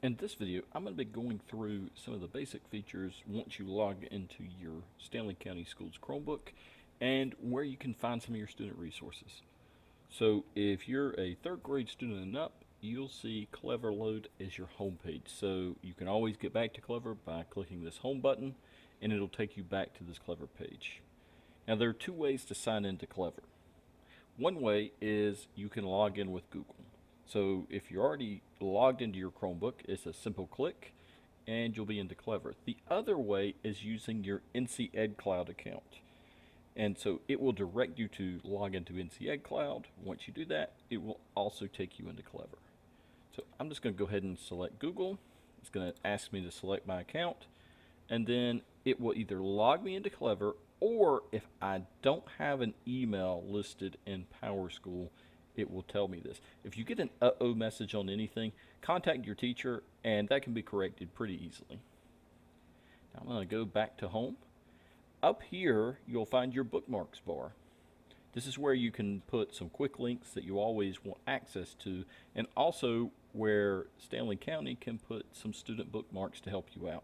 In this video, I'm going to be going through some of the basic features once you log into your Stanley County Schools Chromebook and where you can find some of your student resources. So if you're a third grade student and up, you'll see Clever Load as your home page. So you can always get back to Clever by clicking this home button and it'll take you back to this Clever page. Now there are two ways to sign into Clever. One way is you can log in with Google. So if you're already logged into your Chromebook, it's a simple click and you'll be into Clever. The other way is using your NC Ed Cloud account. And so it will direct you to log into NC Ed Cloud. Once you do that, it will also take you into Clever. So I'm just going to go ahead and select Google. It's going to ask me to select my account, and then it will either log me into Clever, or if I don't have an email listed in PowerSchool, it will tell me this. If you get an uh-oh message on anything, contact your teacher and that can be corrected pretty easily. Now I'm going to go back to home. Up here you'll find your Bookmarks bar. This is where you can put some quick links that you always want access to, and also where Stanley County can put some student bookmarks to help you out.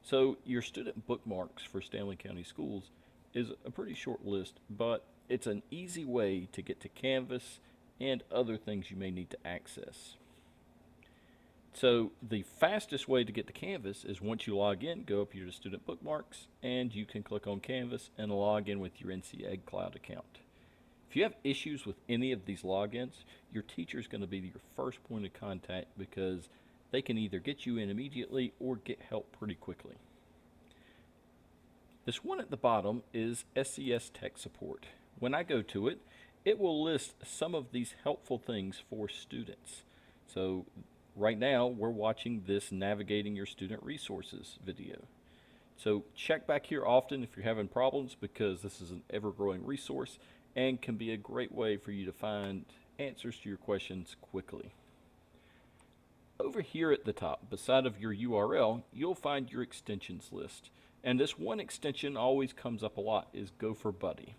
So your student bookmarks for Stanley County Schools is a pretty short list, but it's an easy way to get to Canvas and other things you may need to access. So the fastest way to get to Canvas is once you log in, go up here to Student Bookmarks, and you can click on Canvas and log in with your NC Ed Cloud account. If you have issues with any of these logins, your teacher is going to be your first point of contact because they can either get you in immediately or get help pretty quickly. This one at the bottom is Scs Tech Support. When I go to it, it will list some of these helpful things for students. So right now we're watching this Navigating Your Student Resources video. So check back here often if you're having problems, because this is an ever-growing resource and can be a great way for you to find answers to your questions quickly. Over here at the top, beside of your URL, you'll find your extensions list. And this one extension always comes up a lot, is GopherBuddy.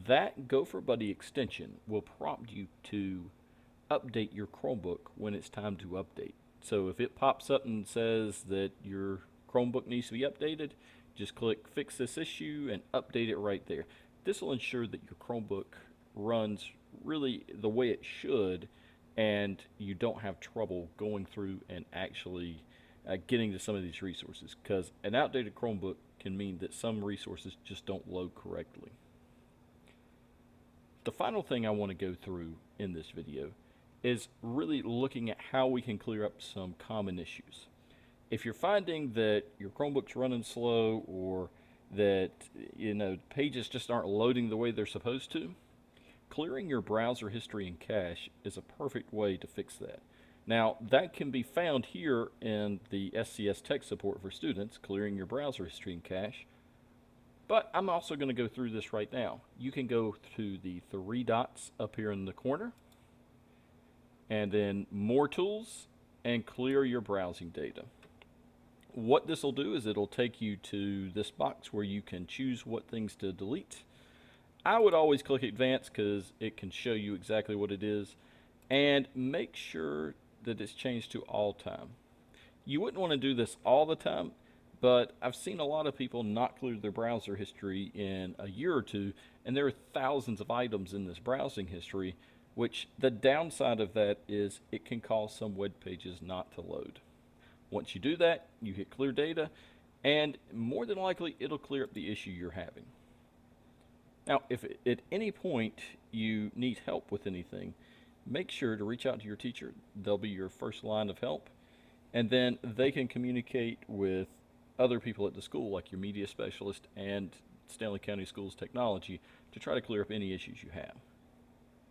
That GopherBuddy extension will prompt you to update your Chromebook when it's time to update. So if it pops up and says that your Chromebook needs to be updated, just click Fix This Issue and update it right there. This will ensure that your Chromebook runs really the way it should, and you don't have trouble going through and actually getting to some of these resources, because an outdated Chromebook can mean that some resources just don't load correctly. The final thing I want to go through in this video is really looking at how we can clear up some common issues. If you're finding that your Chromebook's running slow, or that pages just aren't loading the way they're supposed to, clearing your browser history and cache is a perfect way to fix that. Now that can be found here in the Scs Tech Support for Students, clearing your browser history and cache. But I'm also going to go through this right now. You can go to the three dots up here in the corner, and then More Tools, and clear your browsing data. What this will do is it'll take you to this box where you can choose what things to delete. I would always click Advanced because it can show you exactly what it is, and make sure that it's changed to all time. You wouldn't want to do this all the time, but I've seen a lot of people not clear their browser history in a year or two, and there are thousands of items in this browsing history, which the downside of that is it can cause some web pages not to load. Once you do that, you hit clear data, and more than likely it'll clear up the issue you're having. Now, if at any point you need help with anything, make sure to reach out to your teacher. They'll be your first line of help, and then they can communicate with other people at the school, like your media specialist and Stanley County Schools Technology, to try to clear up any issues you have.